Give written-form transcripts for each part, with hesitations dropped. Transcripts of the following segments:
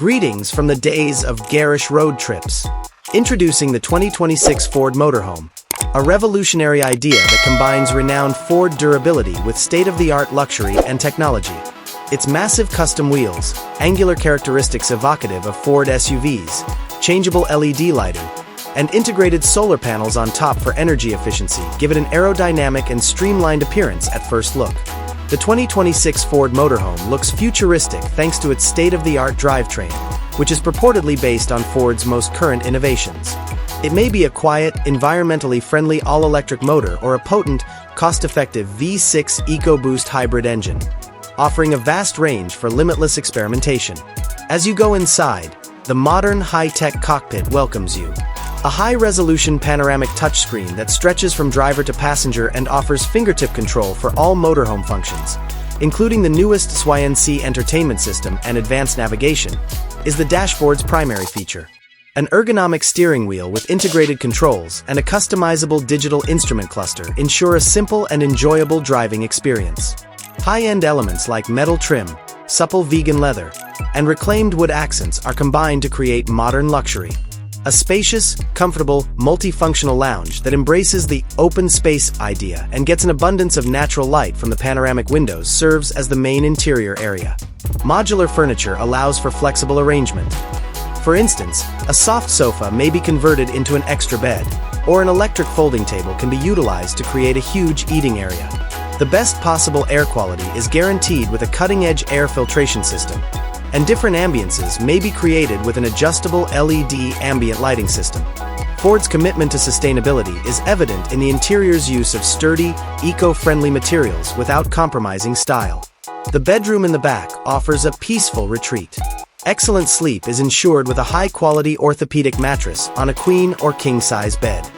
Greetings from the days of garish road trips. Introducing the 2026 Ford Motorhome, a revolutionary idea that combines renowned Ford durability with state-of-the-art luxury and technology. Its massive custom wheels, angular characteristics evocative of Ford SUVs, changeable LED lighting, and integrated solar panels on top for energy efficiency give it an aerodynamic and streamlined appearance at first look. The 2026 Ford Motorhome looks futuristic thanks to its state-of-the-art drivetrain, which is purportedly based on Ford's most current innovations. It may be a quiet, environmentally friendly all-electric motor or a potent, cost-effective V6 EcoBoost hybrid engine, offering a vast range for limitless experimentation. As you go inside, the modern high-tech cockpit welcomes you. A high-resolution panoramic touchscreen that stretches from driver to passenger and offers fingertip control for all motorhome functions, including the newest SYNC entertainment system and advanced navigation, is the dashboard's primary feature. An ergonomic steering wheel with integrated controls and a customizable digital instrument cluster ensure a simple and enjoyable driving experience. High-end elements like metal trim, supple vegan leather, and reclaimed wood accents are combined to create modern luxury. A spacious, comfortable, multifunctional lounge that embraces the open space idea and gets an abundance of natural light from the panoramic windows serves as the main interior area. Modular furniture allows for flexible arrangement. For instance, a soft sofa may be converted into an extra bed, or an electric folding table can be utilized to create a huge eating area. The best possible air quality is guaranteed with a cutting-edge air filtration system, and different ambiances may be created with an adjustable LED ambient lighting system. Ford's commitment to sustainability is evident in the interior's use of sturdy, eco-friendly materials without compromising style. The bedroom in the back offers a peaceful retreat. Excellent sleep is ensured with a high-quality orthopedic mattress on a queen or king-size bed.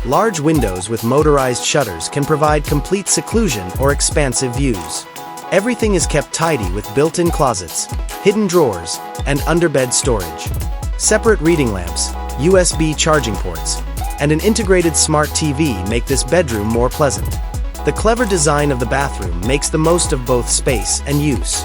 Large windows with motorized shutters can provide complete seclusion or expansive views. Everything is kept tidy with built-in closets, hidden drawers, and underbed storage. Separate reading lamps, USB charging ports, and an integrated smart TV make this bedroom more pleasant. The clever design of the bathroom makes the most of both space and use.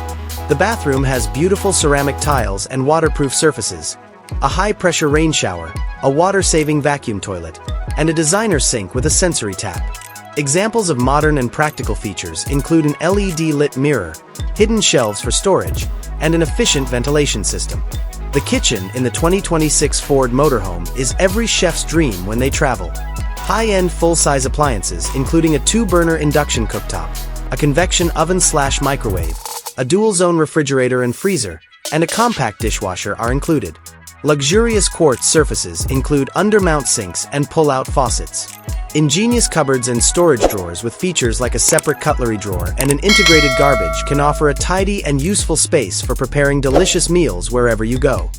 The bathroom has beautiful ceramic tiles and waterproof surfaces, a high-pressure rain shower, a water-saving vacuum toilet, and a designer sink with a sensory tap. Examples of modern and practical features include an LED-lit mirror, hidden shelves for storage, and an efficient ventilation system. The kitchen in the 2026 Ford Motorhome is every chef's dream when they travel. High-end full-size appliances including a 2-burner induction cooktop, a convection oven/microwave, a dual-zone refrigerator and freezer, and a compact dishwasher are included. Luxurious quartz surfaces include undermount sinks and pull-out faucets. Ingenious cupboards and storage drawers with features like a separate cutlery drawer and an integrated garbage can offer a tidy and useful space for preparing delicious meals wherever you go.